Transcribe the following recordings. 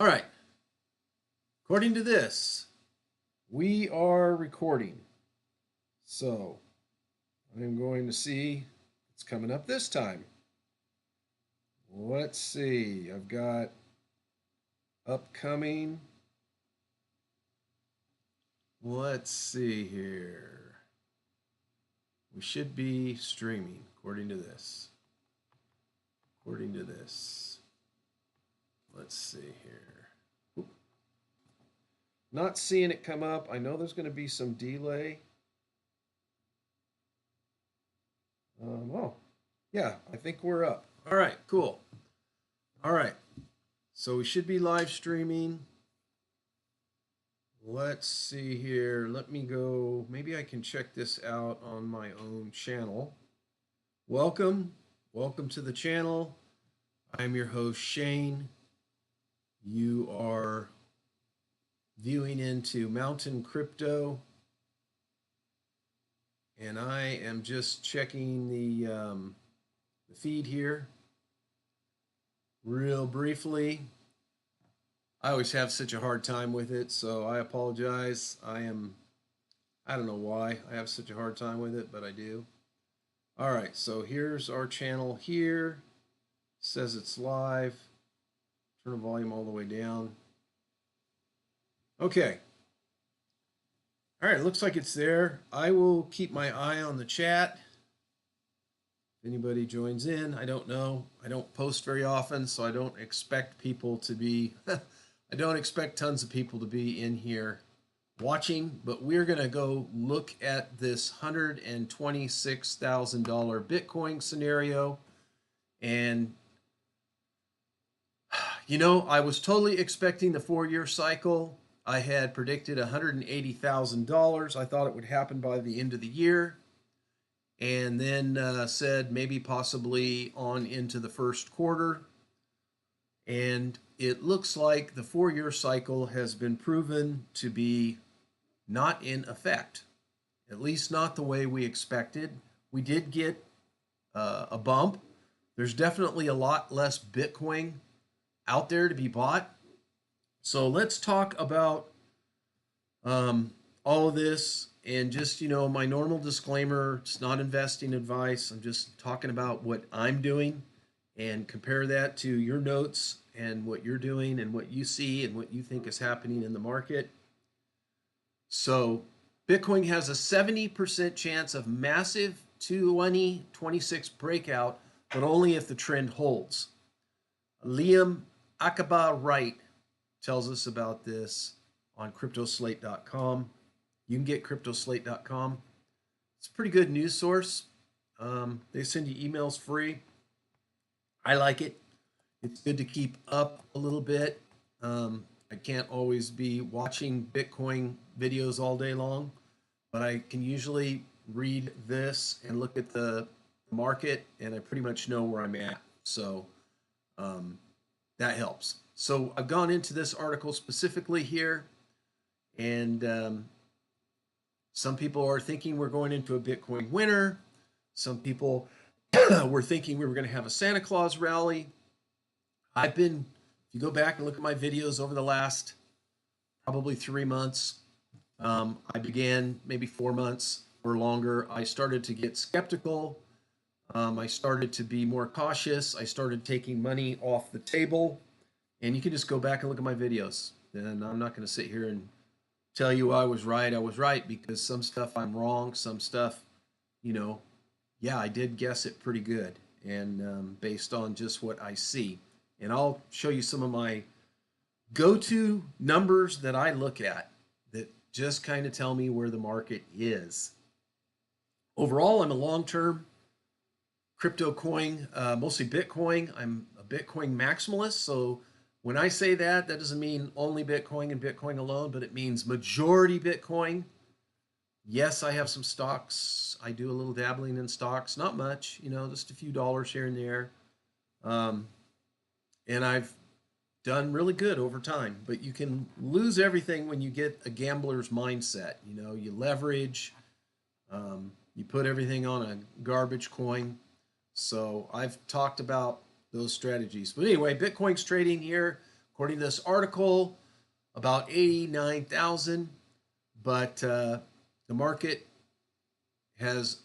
All right. According to this, we are recording. So I'm going to see what's coming up this time. Let's see. I've got upcoming. Let's see here. We should be streaming according to this. According to this. Let's see here. Oop. Not seeing it come up. I know there's going to be some delay. Oh, yeah, I think we're up. All right, cool. All right, so we should be live streaming. Let's see here. Let me go. Maybe I can check this out on my own channel. Welcome. Welcome to the channel. I'm your host, Shane. You are viewing into Mountain Crypto. And I am just checking the feed here real briefly. I always have such a hard time with it, so I apologize. I don't know why I have such a hard time with it, but I do. All right, so here's our channel here. It says it's live. Turn the volume all the way down. Okay. All right, it looks like it's there. I will keep my eye on the chat. If anybody joins in, I don't know. I don't post very often, so I don't expect people to be, I don't expect tons of people to be in here watching, but we're going to go look at this $126,000 Bitcoin scenario. And, I was totally expecting the 4-year cycle. I had predicted $180,000. I thought it would happen by the end of the year. And then said maybe possibly on into the first quarter. And it looks like the 4-year cycle has been proven to be not in effect, at least not the way we expected. We did get a bump. There's definitely a lot less Bitcoin out there to be bought. So let's talk about all of this and just, my normal disclaimer, it's not investing advice. I'm just talking about what I'm doing and compare that to your notes and what you're doing and what you see and what you think is happening in the market. So Bitcoin has a 70% chance of massive 2026 breakout, but only if the trend holds. Liam Akaba Wright tells us about this on cryptoslate.com. You can get cryptoslate.com. It's a pretty good news source. They send you emails free. I like it. It's good to keep up a little bit. I can't always be watching Bitcoin videos all day long, but I can usually read this and look at the market, and I pretty much know where I'm at. So that helps. So I've gone into this article specifically here, and some people are thinking we're going into a Bitcoin winter. Some people were thinking we were going to have a Santa Claus rally. If you go back and look at my videos over the last probably 3 months, I began maybe 4 months or longer. I started to get skeptical. I started to be more cautious. I started taking money off the table. And you can just go back and look at my videos. And I'm not going to sit here and tell you I was right. I was right because some stuff I'm wrong. Some stuff, yeah, I did guess it pretty good. And based on just what I see. And I'll show you some of my go-to numbers that I look at that just kind of tell me where the market is. Overall, I'm a long-term crypto coin, mostly Bitcoin. I'm a Bitcoin maximalist. So when I say that, that doesn't mean only Bitcoin and Bitcoin alone, but it means majority Bitcoin. Yes, I have some stocks. I do a little dabbling in stocks, not much, just a few dollars here and there. And I've done really good over time. But you can lose everything when you get a gambler's mindset. You leverage, you put everything on a garbage coin. So I've talked about those strategies. But anyway, Bitcoin's trading here according to this article, about 89,000, but the market has,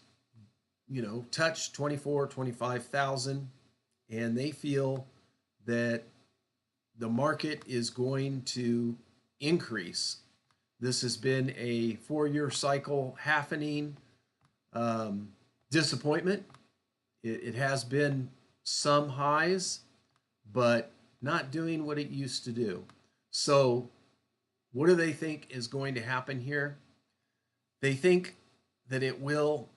touched 24, 25,000, and they feel that the market is going to increase. This has been a 4-year cycle happening. Disappointment. It has been some highs, but not doing what it used to do. So, what do they think is going to happen here? They think that it will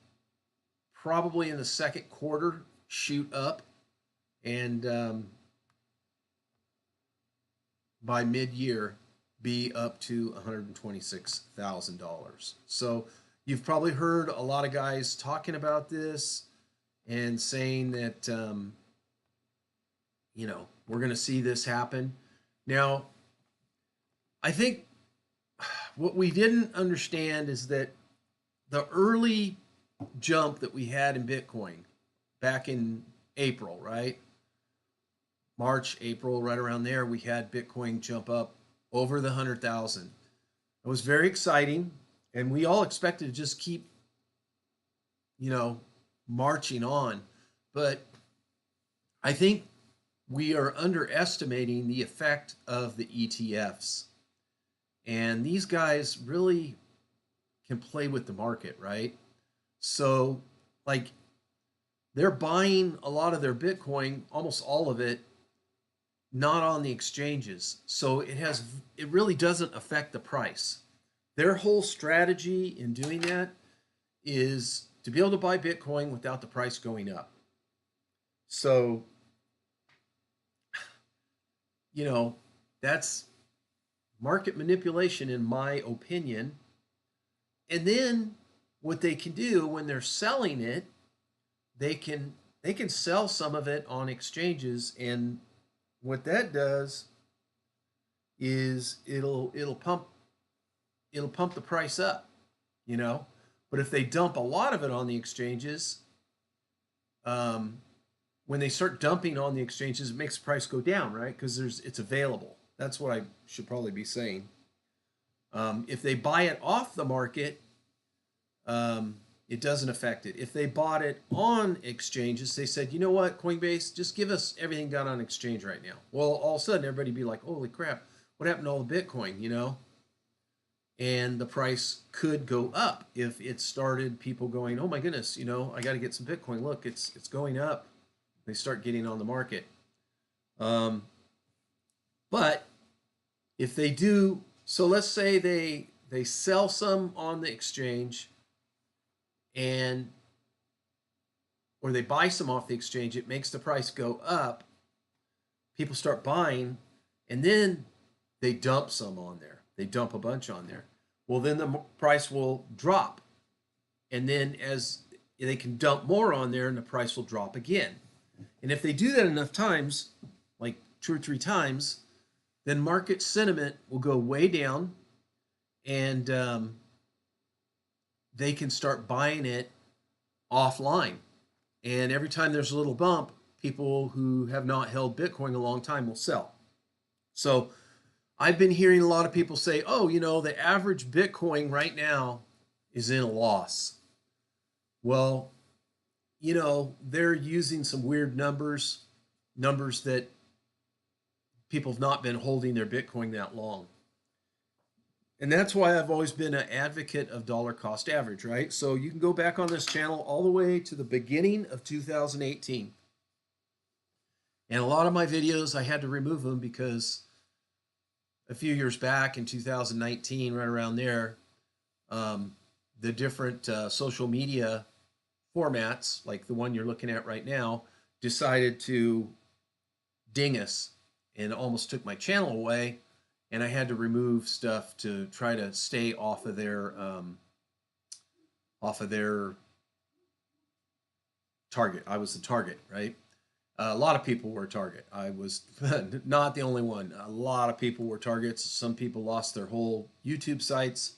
probably in the second quarter shoot up, and by mid-year be up to $126,000. So you've probably heard a lot of guys talking about this and saying that we're going to see this happen. Now, I think what we didn't understand is that the early jump that we had in Bitcoin back in April, right? March, April, right around there, we had Bitcoin jump up over the 100,000. It was very exciting, and we all expected to just keep, marching on. But I think we are underestimating the effect of the ETFs. And these guys really can play with the market, right? So, like, they're buying a lot of their Bitcoin, almost all of it, not on the exchanges. So it really doesn't affect the price. Their whole strategy in doing that is to be able to buy Bitcoin without the price going up. So, that's market manipulation in my opinion. And then what they can do when they're selling it, they can sell some of it on exchanges, and what that does is it'll pump the price up, But if they dump a lot of it on the exchanges, when they start dumping on the exchanges, it makes the price go down, right? Because it's available. That's what I should probably be saying. If they buy it off the market, it doesn't affect it. If they bought it on exchanges, they said, you know what, Coinbase, just give us everything done on exchange right now. Well, all of a sudden, everybody be like, holy crap, what happened to all the Bitcoin, And the price could go up if it started people going, oh my goodness, I got to get some Bitcoin. Look, it's going up. They start getting on the market. But if they do, so let's say they sell some on the exchange, or they buy some off the exchange, it makes the price go up. People start buying, and then they dump some on there. They dump a bunch on there. Well, then the price will drop. And then as they can dump more on there, and the price will drop again. And if they do that enough times, like 2 or 3 times, then market sentiment will go way down, and they can start buying it offline. And every time there's a little bump, people who have not held Bitcoin a long time will sell. So I've been hearing a lot of people say, oh, the average Bitcoin right now is in a loss. Well, they're using some weird numbers that people have not been holding their Bitcoin that long. And that's why I've always been an advocate of dollar cost average, right? So you can go back on this channel all the way to the beginning of 2018. And a lot of my videos, I had to remove them because a few years back in 2019, right around there, the different social media formats, like the one you're looking at right now, decided to ding us and almost took my channel away. And I had to remove stuff to try to stay off of their target. I was the target, right? A lot of people were a target. I was not the only one. A lot of people were targets. Some people lost their whole YouTube sites.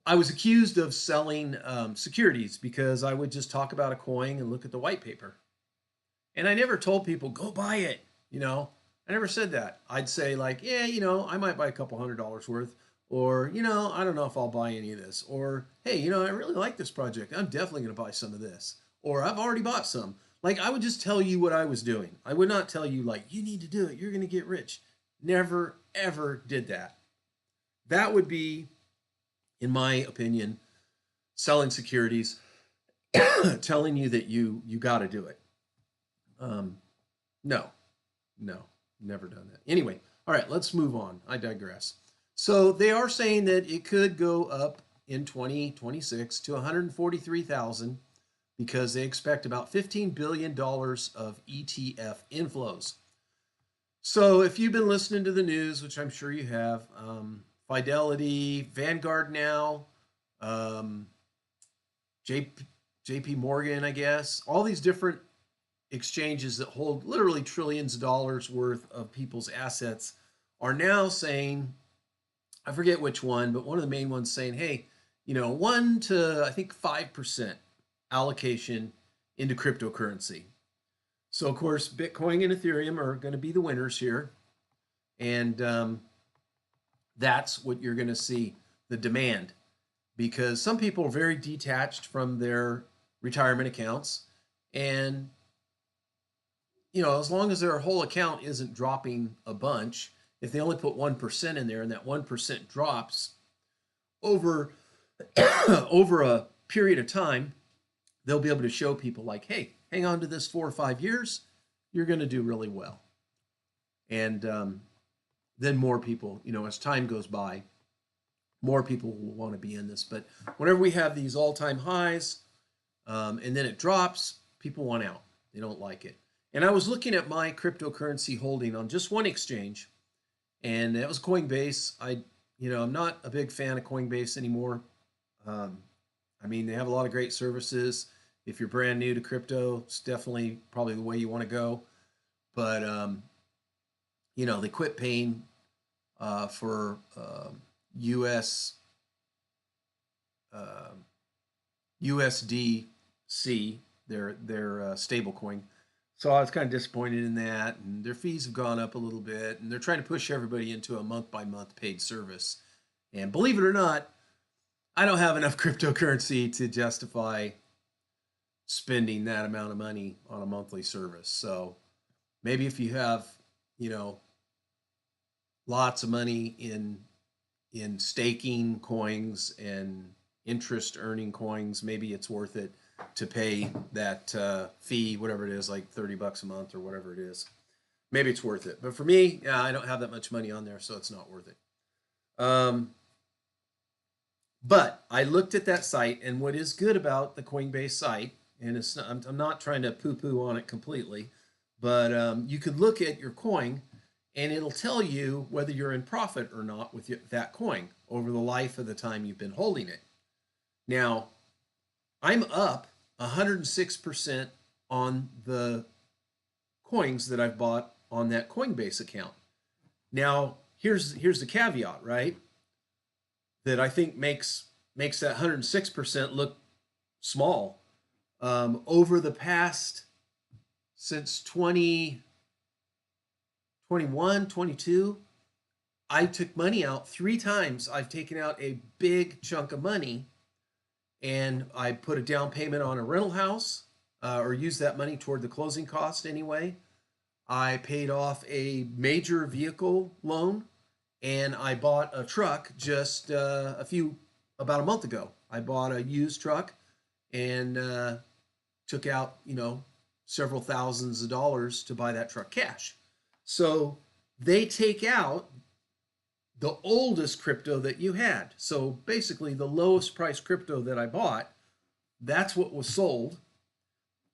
I was accused of selling securities because I would just talk about a coin and look at the white paper. And I never told people, go buy it, I never said that. I'd say like, yeah, you know, I might buy a couple $100 worth, or you know, I don't know if I'll buy any of this, or hey, you know, I really like this project. I'm definitely going to buy some of this, or I've already bought some. Like I would just tell you what I was doing. I would not tell you like you need to do it. You're going to get rich. Never ever did that. That would be, in my opinion, selling securities, telling you that you got to do it. Um, no, no, never done that. Anyway, all right, let's move on. I digress. So they are saying that it could go up in 2026 to 143,000 because they expect about $15 billion of ETF inflows. So if you've been listening to the news, which I'm sure you have, Fidelity, Vanguard now, um, JP Morgan, I guess, all these different exchanges that hold literally trillions of dollars worth of people's assets are now saying, I forget which one, but one of the main ones saying, hey, you know, 1 to I think 5% allocation into cryptocurrency. So, of course, Bitcoin and Ethereum are going to be the winners here. And that's what you're going to see, the demand, because some people are very detached from their retirement accounts. And, you know, as long as their whole account isn't dropping a bunch, if they only put 1% in there and that 1% drops over, over a period of time, they'll be able to show people like, hey, hang on to this 4 or 5 years, you're going to do really well. And then more people, you know, as time goes by, more people will want to be in this. But whenever we have these all-time highs and then it drops, people want out. They don't like it. And I was looking at my cryptocurrency holding on just one exchange, and that was Coinbase. I'm not a big fan of Coinbase anymore. Um, I mean, they have a lot of great services. If you're brand new to crypto, it's definitely probably the way you want to go. But you know, they quit paying for US USDC, their stable coin. So I was kind of disappointed in that, and their fees have gone up a little bit, and they're trying to push everybody into a month by month paid service. And believe it or not, I don't have enough cryptocurrency to justify spending that amount of money on a monthly service. So maybe if you have, you know, lots of money in staking coins and interest earning coins, maybe it's worth it to pay that fee, whatever it is, like $30 a month or whatever it is. Maybe it's worth it. But for me, I don't have that much money on there, so it's not worth it. But I looked at that site, and what is good about the Coinbase site, and it's not, I'm not trying to poo-poo on it completely, but you could look at your coin, and it'll tell you whether you're in profit or not with that coin over the life of the time you've been holding it. Now, I'm up 106% on the coins that I've bought on that Coinbase account. Now, here's the caveat, right? That I think makes that 106% look small. Over the past, since 2021, 22, I took money out 3 times. I've taken out a big chunk of money, and I put a down payment on a rental house, or used that money toward the closing cost anyway. I paid off a major vehicle loan, and I bought a truck just about a month ago. I bought a used truck and took out, you know, several thousands of dollars to buy that truck cash. So they take out the oldest crypto that you had. So basically, the lowest price crypto that I bought, that's what was sold.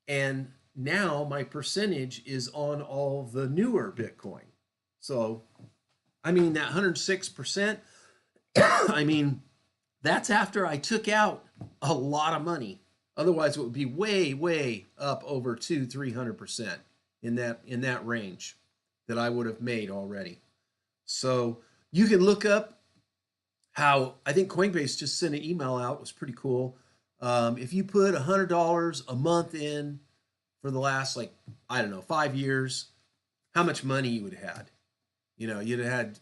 And now my percentage is on all the newer Bitcoin. So, I mean, that 106%, I mean, that's after I took out a lot of money. Otherwise, it would be way, way up over 200-300% in that range that I would have made already. So you can look up how, I think Coinbase just sent an email out. It was pretty cool. If you put $100 a month in for the last, like, I don't know, 5 years, how much money you would have had. You know, you'd have had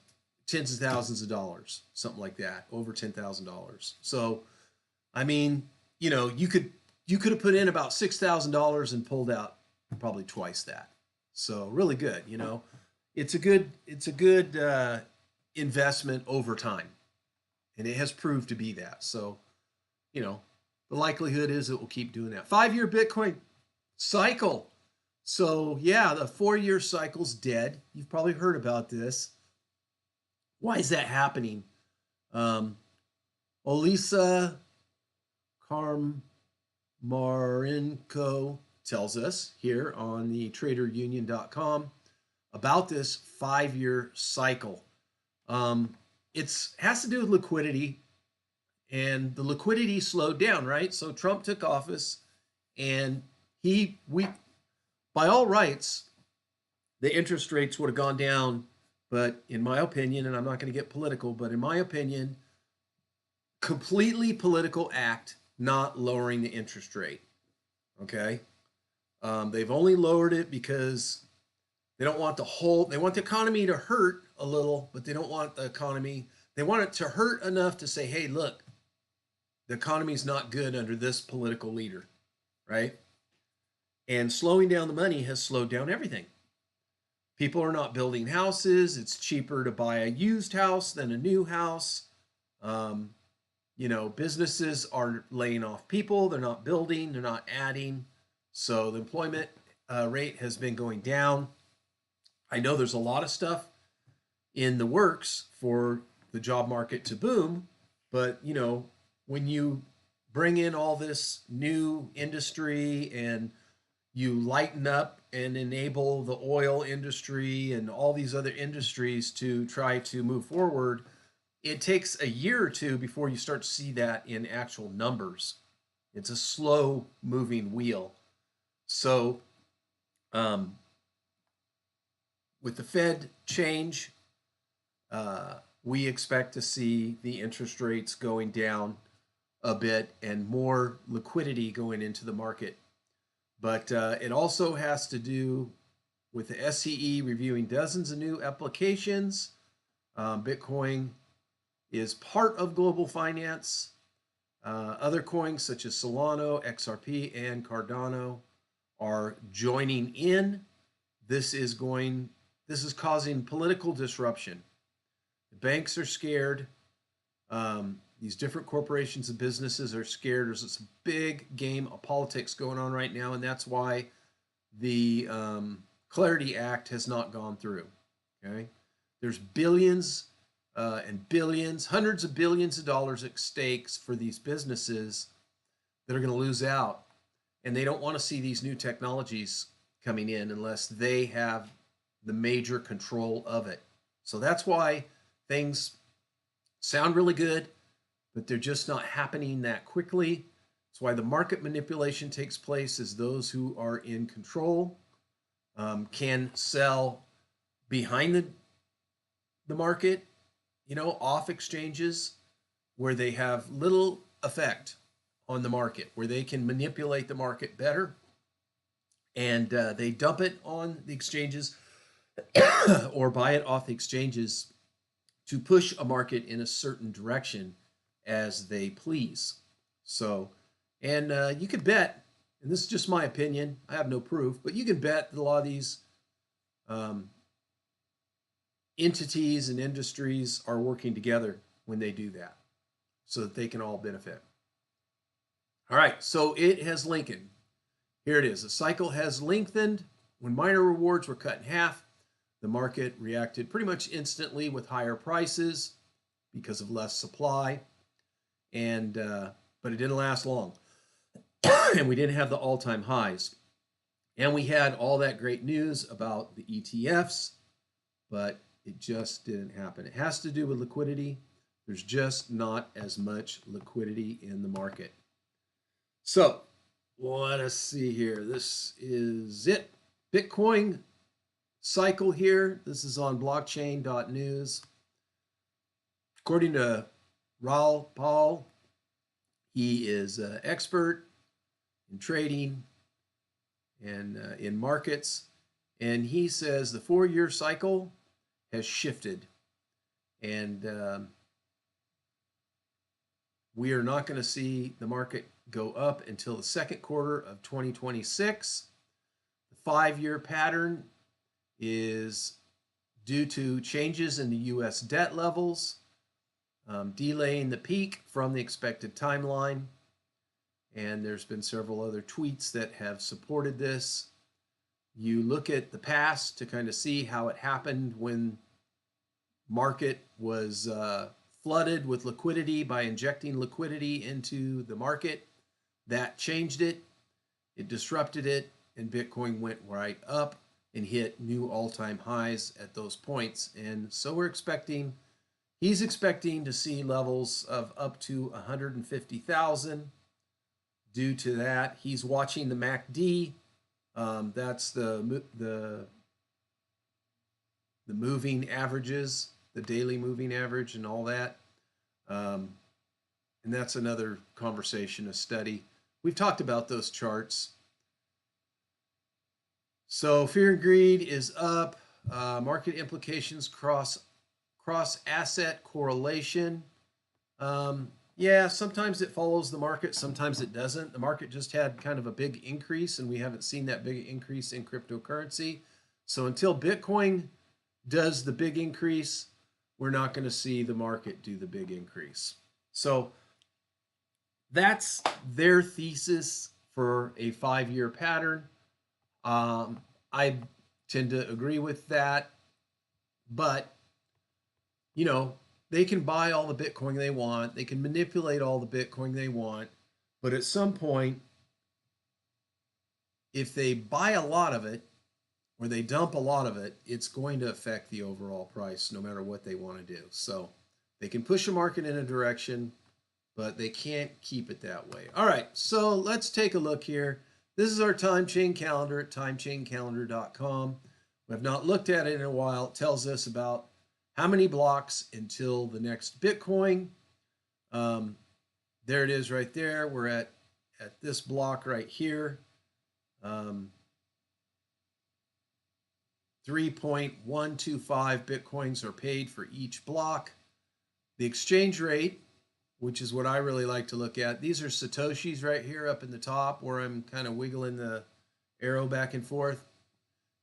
tens of thousands of dollars, something like that, over $10,000. So, I mean, you know, you could have put in about $6,000 and pulled out probably twice that. So really good. You know, it's a good investment over time, and it has proved to be that. So, you know, the likelihood is it will keep doing that. 5-year Bitcoin cycle. So yeah, the 4-year cycle's dead. You've probably heard about this. Why is that happening? Um, Olisa Karmarinko tells us here on the traderunion.com about this 5-year cycle. It has to do with liquidity, and the liquidity slowed down, right? So Trump took office, and we by all rights, the interest rates would have gone down, but in my opinion, and I'm not going to get political, but in my opinion, completely political act not lowering the interest rate. Okay, they've only lowered it because they don't want they want the economy to hurt a little, but they don't want the economy. They want it to hurt enough to say, hey, look, the economy's not good under this political leader, right? And slowing down the money has slowed down everything. People are not building houses. It's cheaper to buy a used house than a new house. Um, you know, businesses are laying off people. They're not building. They're not adding. So the employment rate has been going down. I know there's a lot of stuff in the works for the job market to boom, but you know, when you bring in all this new industry and you lighten up and enable the oil industry and all these other industries to try to move forward, it takes a year or two before you start to see that in actual numbers. It's a slow moving wheel. So, with the Fed change, we expect to see the interest rates going down a bit and more liquidity going into the market. But it also has to do with the SCE reviewing dozens of new applications. Bitcoin is part of global finance. Other coins such as Solana, XRP, and Cardano are joining in. This is causing political disruption. The banks are scared. These different corporations and businesses are scared. There's this big game of politics going on right now, and that's why the Clarity Act has not gone through. Okay, there's billions and billions, hundreds of billions of dollars at stakes for these businesses that are going to lose out, and they don't want to see these new technologies coming in unless they have the major control of it. So that's why things sound really good, but they're just not happening that quickly. That's why the market manipulation takes place, as those who are in control can sell behind the market, you know, off exchanges where they have little effect on the market, where they can manipulate the market better, and they dump it on the exchanges or buy it off the exchanges to push a market in a certain direction as they please. So, and you can bet, and this is just my opinion, I have no proof, but you can bet that a lot of these entities and industries are working together when they do that so that they can all benefit. All right, so it has lengthened. Here it is. The cycle has lengthened. When minor rewards were cut in half, the market reacted pretty much instantly with higher prices because of less supply, and but it didn't last long, and we didn't have the all-time highs, and we had all that great news about the ETFs, but it just didn't happen. It has to do with liquidity. There's just not as much liquidity in the market. So let us see here. This is it. Bitcoin cycle here. This is on blockchain.news. According to Raoul Pal, he is an expert in trading and in markets. And he says the 4-year cycle has shifted, and we are not going to see the market go up until the second quarter of 2026. The 5-year pattern is due to changes in the U.S. debt levels, delaying the peak from the expected timeline. And there's been several other tweets that have supported this. You look at the past to kind of see how it happened when market was flooded with liquidity by injecting liquidity into the market. That changed it. It disrupted it, and Bitcoin went right up and hit new all-time highs at those points. And so he's expecting to see levels of up to 150,000. Due to that, he's watching the MACD. That's the moving averages, the daily moving average, and all that. And that's another conversation, a study. We've talked about those charts. So fear and greed is up. Market implications cross asset correlation. Yeah, sometimes it follows the market, sometimes it doesn't. The market just had kind of a big increase, and we haven't seen that big increase in cryptocurrency. So until Bitcoin does the big increase, we're not going to see the market do the big increase. So that's their thesis for a 5-year pattern. I tend to agree with that, but they can buy all the Bitcoin they want. They can manipulate all the Bitcoin they want. But at some point, if they buy a lot of it or they dump a lot of it, it's going to affect the overall price no matter what they want to do. So they can push the market in a direction, but they can't keep it that way. All right, so let's take a look here. This is our time chain calendar at timechaincalendar.com. We have not looked at it in a while. It tells us about how many blocks until the next Bitcoin. There it is right there. We're at this block right here. 3.125 Bitcoins are paid for each block. The exchange rate, which is what I really like to look at. These are Satoshis right here up in the top where I'm kind of wiggling the arrow back and forth.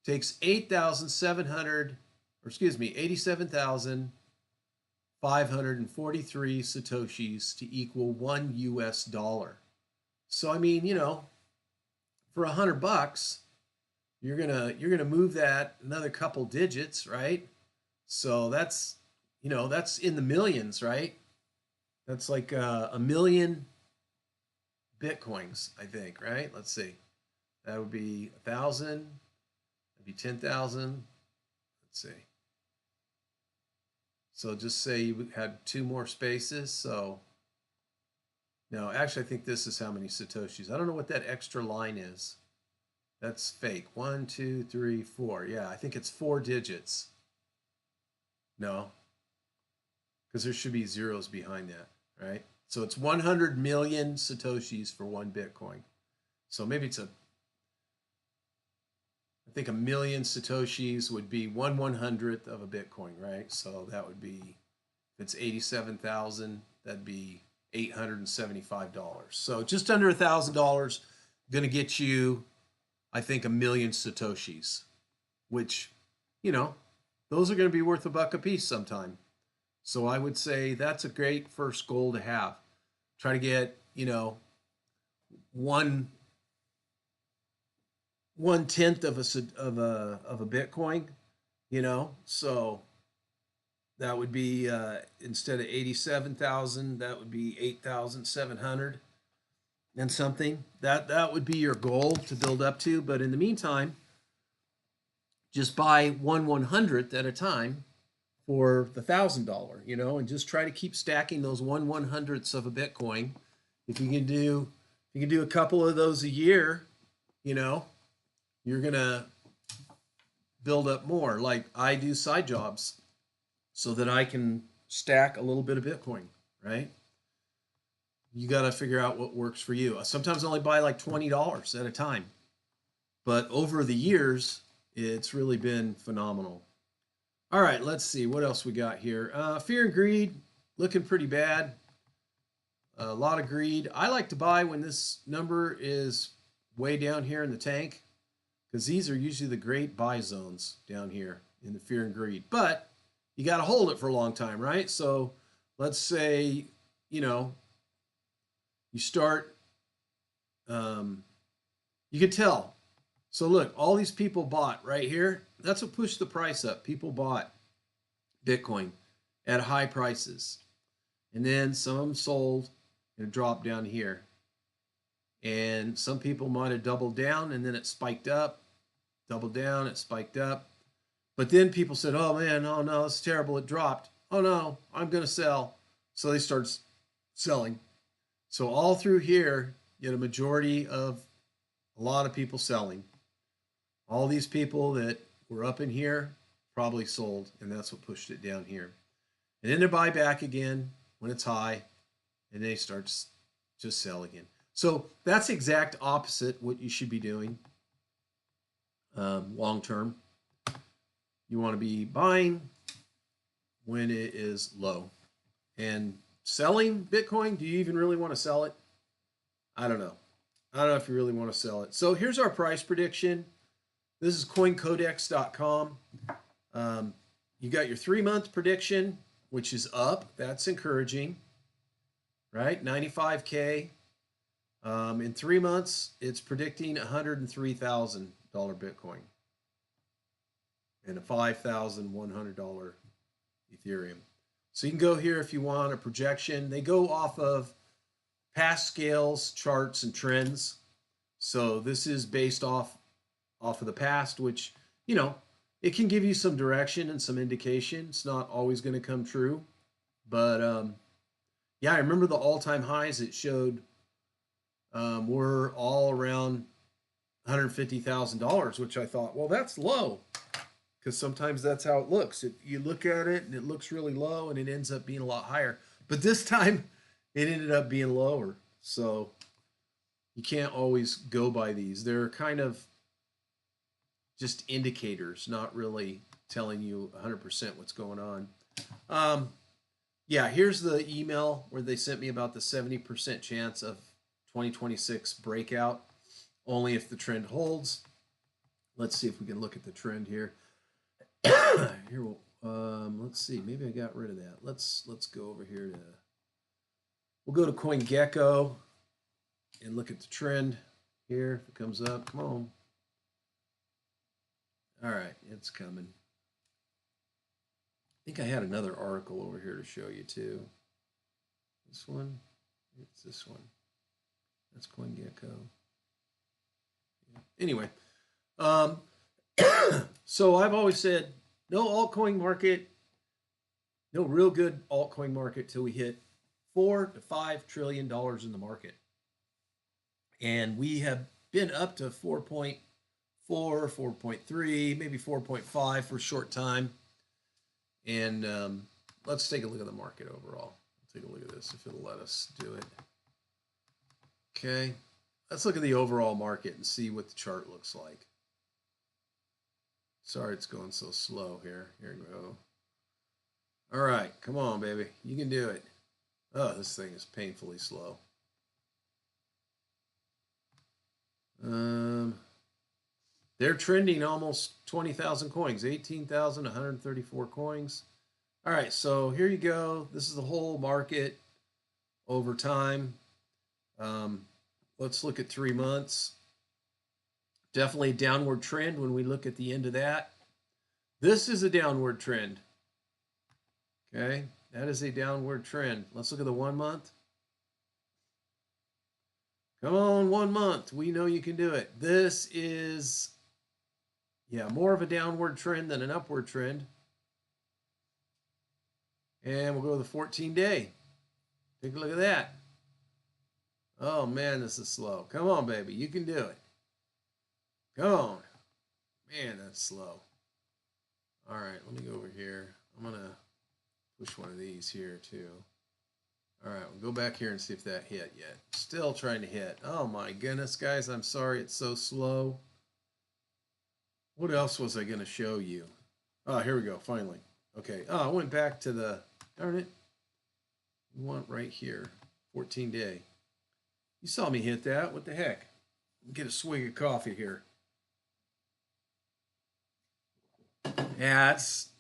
Takes 87,543 Satoshis to equal $1 US. So I mean, for $100, you're gonna move that another couple digits, right? So that's that's in the millions, right? That's like a million Bitcoins, I think, right? Let's see. That would be 1,000. That'd be 10,000. Let's see. So just say you had 2 more spaces. So no, actually, I think this is how many Satoshis. I don't know what that extra line is. That's fake. 1, 2, 3, 4. Yeah, I think it's 4 digits. No, because there should be zeros behind that, right? So it's 100 million Satoshis for 1 Bitcoin. So maybe I think a million Satoshis would be 1/100th of a Bitcoin, right? So that would be, if it's 87,000, that'd be $875. So just under $1,000, going to get you, I think, a million Satoshis, which, those are going to be worth $1 a piece sometime. So I would say that's a great first goal to have. Try to get, 1/10 of a Bitcoin, so that would be instead of 87,000, that would be 8,700 and something. That would be your goal to build up to. But in the meantime, just buy 1/100th at a time for the $1,000, and just try to keep stacking those 1/100ths of a Bitcoin. If you can do a couple of those a year, you're gonna build up more. Like I do side jobs so that I can stack a little bit of Bitcoin, right? You got to figure out what works for you. Sometimes I only buy like $20 at a time, but over the years, It's really been phenomenal. All right, let's see what else we got here. Fear and greed looking pretty bad. A lot of greed. I like to buy when this number is way down here in the tank because these are usually the great buy zones down here in the fear and greed. But you got to hold it for a long time, right? So let's say, you know, you start, you can tell. So look, all these people bought right here. That's what pushed the price up. People bought Bitcoin at high prices. And then some of them sold and dropped down here. And some people might have doubled down and then it spiked up, doubled down, it spiked up. But then people said, oh man, oh no, it's terrible, it dropped. Oh no, I'm going to sell. So they started selling. So all through here, you had a majority of a lot of people selling. All these people that were up in here probably sold, and that's what pushed it down here. And then they buy back again when it's high, and they start to just sell again. So that's the exact opposite what you should be doing long term. You want to be buying when it is low. And selling Bitcoin, do you even really want to sell it? I don't know. I don't know if you really want to sell it. So here's our price prediction. This is coincodex.com. You got your 3-month prediction, which is up. That's encouraging, right? 95K. In 3 months, it's predicting $103,000 Bitcoin and a $5,100 Ethereum. So you can go here if you want a projection. They go off of past scales, charts, and trends. So this is based off of the past, which, you know, it can give you some direction and some indication. It's not always going to come true. But yeah, I remember the all-time highs it showed were all around $150,000, which I thought, well, that's low. Because sometimes that's how it looks. You look at it and it looks really low and it ends up being a lot higher. But this time it ended up being lower. So you can't always go by these. They're kind of just indicators, not really telling you 100% what's going on. Yeah, here's the email where they sent me about the 70% chance of 2026 breakout, only if the trend holds. Let's see if we can look at the trend here. Here, let's see. Maybe I got rid of that. Let's go over here to. We'll go to CoinGecko and look at the trend here. If it comes up, come on. All right, it's coming. I think I had another article over here to show you too. This one. It's this one. That's CoinGecko. Anyway, so I've always said no altcoin market, no real good altcoin market till we hit $4 to $5 trillion in the market, and we have been up to 4.4, 4.3, maybe 4.5 for a short time. And let's take a look at the market overall. Take a look at this if it'll let us do it. Okay, let's look at the overall market and see what the chart looks like. Sorry it's going so slow here. Here we go. All right, come on, baby. You can do it. Oh, this thing is painfully slow. They're trending almost 20,000 coins, 18,134 coins. All right, so here you go. This is the whole market over time. Let's look at 3 months. Definitely a downward trend when we look at the end of that. This is a downward trend. Okay, that is a downward trend. Let's look at the 1 month. Come on, 1 month. We know you can do it. This is, yeah, more of a downward trend than an upward trend. And we'll go to the 14-day. Take a look at that. Oh, man, this is slow. Come on, baby. You can do it. Come on. Man, that's slow. All right, let me go over here. I'm going to push one of these here, too. All right, we'll go back here and see if that hit yet. Still trying to hit. Oh, my goodness, guys. I'm sorry it's so slow. What else was I going to show you? Oh, here we go. Finally. Okay. Oh, I went back to the, darn it. We want right here, 14-day. You saw me hit that. What the heck? Get a swig of coffee here. Yeah, it's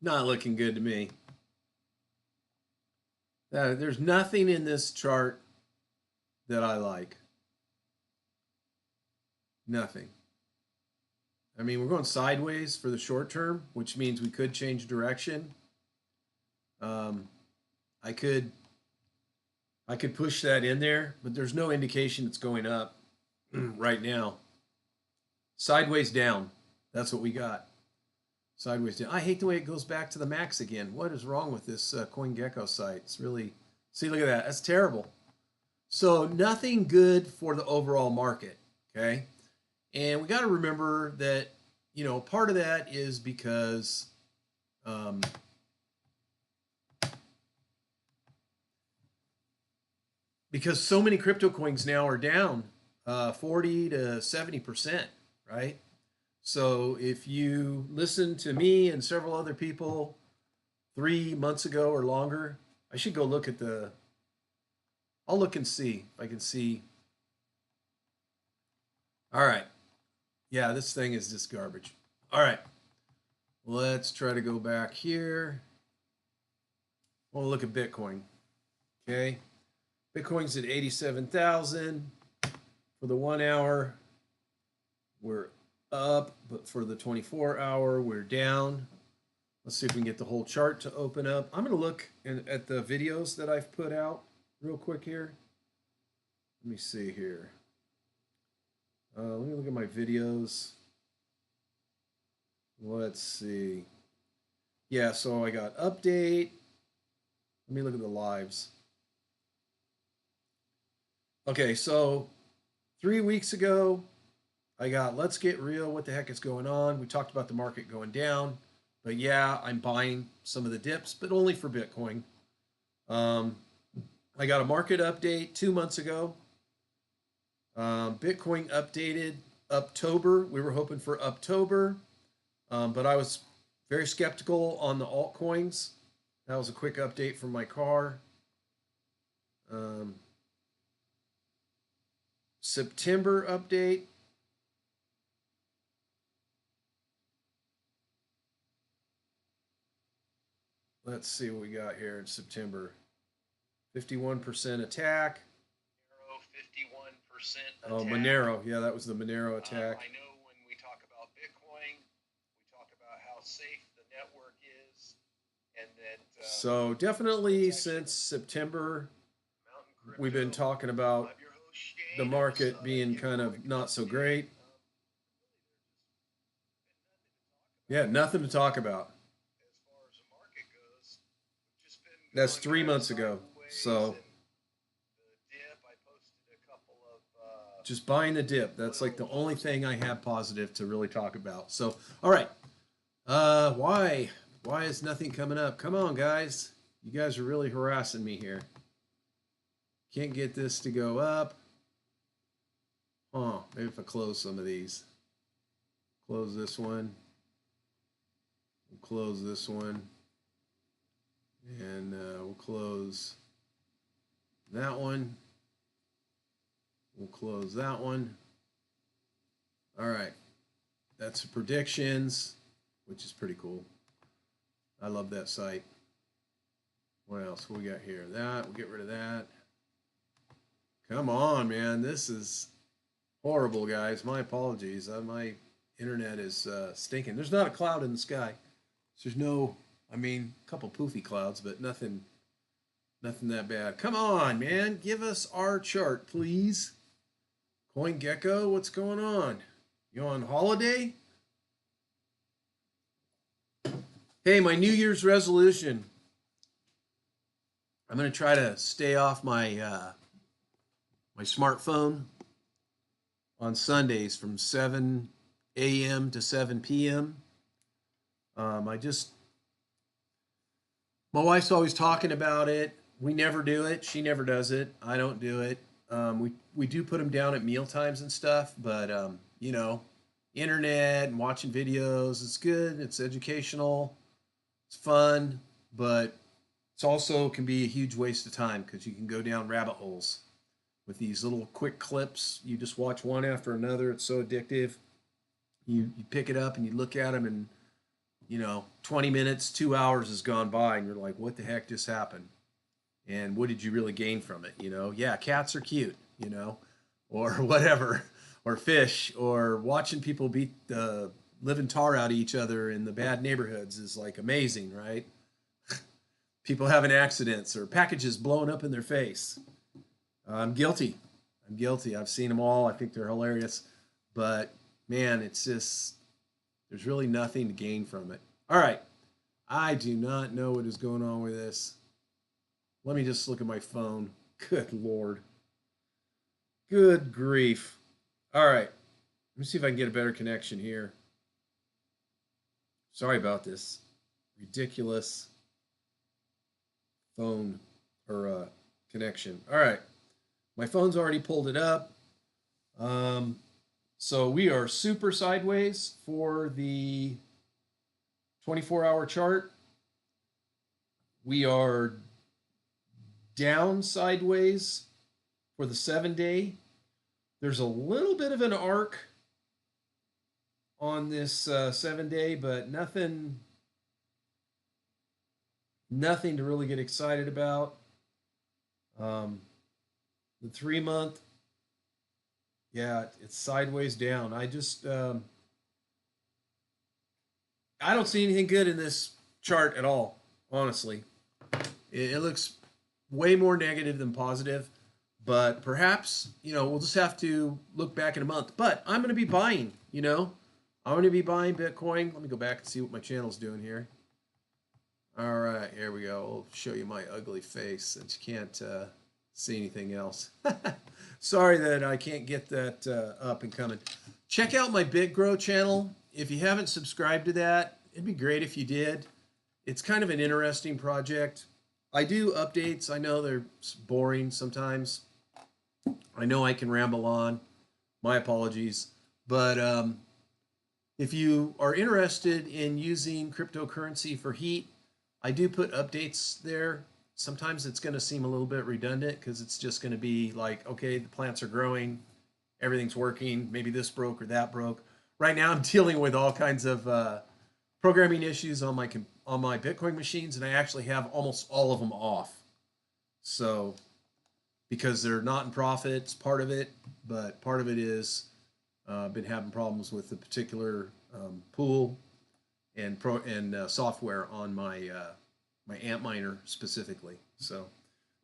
not looking good to me. There's nothing in this chart that I like. Nothing. I mean, we're going sideways for the short term, which means we could change direction. I could push that in there, but there's no indication it's going up right now. Sideways down. That's what we got. Sideways down. I hate the way it goes back to the max again. What is wrong with this CoinGecko site? It's really, see, look at that. That's terrible. So nothing good for the overall market, okay? And we got to remember that, you know, part of that is because so many crypto coins now are down 40 to 70%, right? So if you listen to me and several other people 3 months ago or longer, I should go look at the, I'll look and see if I can see. All right. Yeah, this thing is just garbage. All right. Let's try to go back here. We'll look at Bitcoin. Okay. Bitcoin's at 87,000 for the 1 hour. We're up, but for the 24-hour, we're down. Let's see if we can get the whole chart to open up. I'm going to look at the videos that I've put out real quick here. Let me see here. Let me look at my videos. Let's see. Yeah, so I got update. Let me look at the lives. Okay, so 3 weeks ago, I got Let's Get Real. What the heck is going on? We talked about the market going down. But yeah, I'm buying some of the dips, but only for Bitcoin. I got a market update 2 months ago. Bitcoin updated October. We were hoping for October, but I was very skeptical on the altcoins. That was a quick update from my car. September update. Let's see what we got here in September. 51% attack. 51% attack. Oh, Monero. Yeah, that was the Monero attack. I know when we talk about Bitcoin, we talk about how safe the network is, and that. So definitely since September, we've been talking about the market being kind of not so great. Yeah, nothing to talk about. That's 3 months ago. So just buying the dip. That's like the only thing I have positive to really talk about. So, all right. Why is nothing coming up? Come on, guys. You guys are really harassing me here. Can't get this to go up. Oh, maybe if I close some of these. Close this one. We'll close this one. And we'll close that one. We'll close that one. All right. That's predictions, which is pretty cool. I love that site. What else we got here? That, we'll get rid of that. Come on, man. This is horrible, guys. My apologies. My internet is stinking. There's not a cloud in the sky. There's no, I mean, a couple poofy clouds, but nothing that bad. Come on, man. Give us our chart, please. CoinGecko, what's going on? You on holiday? Hey, my New Year's resolution. I'm going to try to stay off my my smartphone on Sundays from 7 a.m. to 7 p.m. My wife's always talking about it. We never do it. She never does it. I don't do it. We do put them down at meal times and stuff, but you know, internet and watching videos. It's good. It's educational. It's fun, but it's also can be a huge waste of time because you can go down rabbit holes with these little quick clips. You just watch one after another. It's so addictive. You pick it up and you look at them, and 20 minutes, 2 hours has gone by, and you're like, what the heck just happened? And what did you really gain from it? Yeah, cats are cute, or whatever, or fish, or watching people beat the living tar out of each other in the bad neighborhoods is like amazing, right? People having accidents or packages blowing up in their face. I'm guilty. I'm guilty. I've seen them all. I think they're hilarious. But man, it's just, there's really nothing to gain from it. All right. I do not know what is going on with this. Let me just look at my phone. Good Lord. Good grief. All right. Let me see if I can get a better connection here. Sorry about this ridiculous phone or connection. All right. My phone's already pulled it up. So we are super sideways for the 24-hour chart. We are down sideways for the 7-day. There's a little bit of an arc on this 7-day, but nothing to really get excited about. The 3-month, yeah, it's sideways down. I don't see anything good in this chart at all, honestly. It looks way more negative than positive, but perhaps, we'll just have to look back in a month. But I'm going to be buying, I'm going to be buying Bitcoin. Let me go back and see what my channel's doing here. All right, here we go. I'll show you my ugly face since you can't see anything else. Sorry that I can't get that up and coming. Check out my BitGrow channel. If you haven't subscribed to that, it'd be great if you did. It's kind of an interesting project. I do updates. I know they're boring sometimes. I know I can ramble on. My apologies. But if you are interested in using cryptocurrency for heat, I do put updates there. Sometimes it's going to seem a little bit redundant because it's just going to be like, okay, the plants are growing, everything's working, maybe this broke or that broke. Right now I'm dealing with all kinds of programming issues on my Bitcoin machines, and I actually have almost all of them off. So because they're not in profit, it's part of it, but part of it is been having problems with the particular pool and software on my my Antminer specifically. So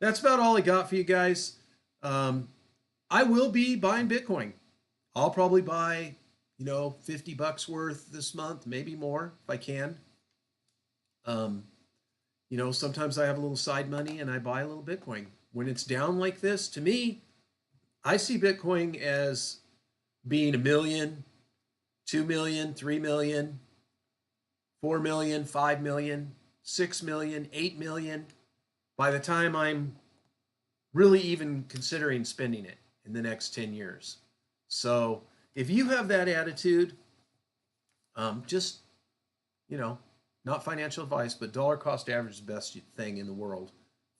that's about all I got for you guys. I will be buying Bitcoin. I'll probably buy, $50 worth this month, maybe more if I can. Sometimes I have a little side money and I buy a little Bitcoin. When it's down like this, to me, I see Bitcoin as being 1 million, 2 million, 3 million, 4 million, 5 million, 6 million, 8 million by the time I'm really even considering spending it in the next 10 years. So if you have that attitude, just, not financial advice, but dollar cost average is the best thing in the world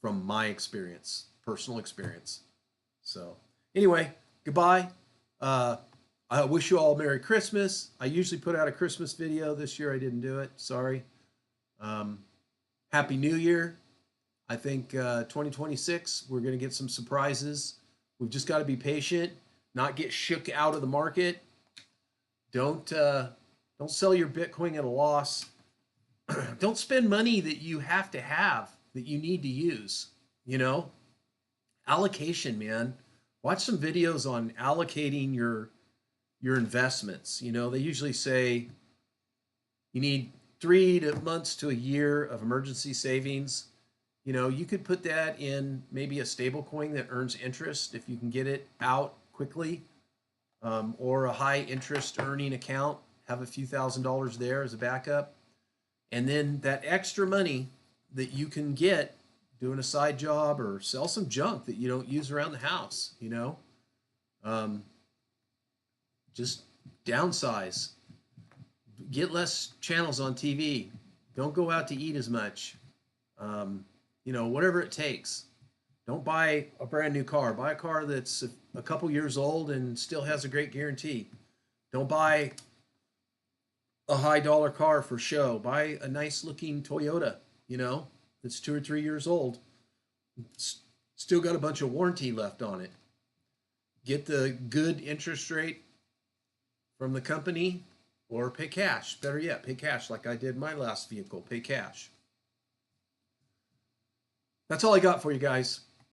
from my experience, personal experience. So anyway, goodbye. I wish you all a Merry Christmas. I usually put out a Christmas video. This year I didn't do it. Sorry. Happy New Year. I think 2026, we're going to get some surprises. We've just got to be patient, not get shook out of the market. Don't sell your Bitcoin at a loss. Don't spend money that you have, that you need to use. Allocation, man. Watch some videos on allocating your investments. They usually say you need 3 months to a year of emergency savings. You could put that in maybe a stable coin that earns interest if you can get it out quickly, or a high interest earning account, have a few $1,000s there as a backup. And then that extra money that you can get doing a side job or sell some junk that you don't use around the house, just downsize, get less channels on TV, don't go out to eat as much. You know, whatever it takes. Don't buy a brand new car. Buy a car that's a couple years old and still has a great guarantee. Don't buy a high dollar car for show. Buy a nice looking Toyota, you know, that's 2 or 3 years old. It's still got a bunch of warranty left on it. Get the good interest rate from the company or pay cash. Better yet, pay cash like I did my last vehicle. Pay cash. That's all I got for you guys.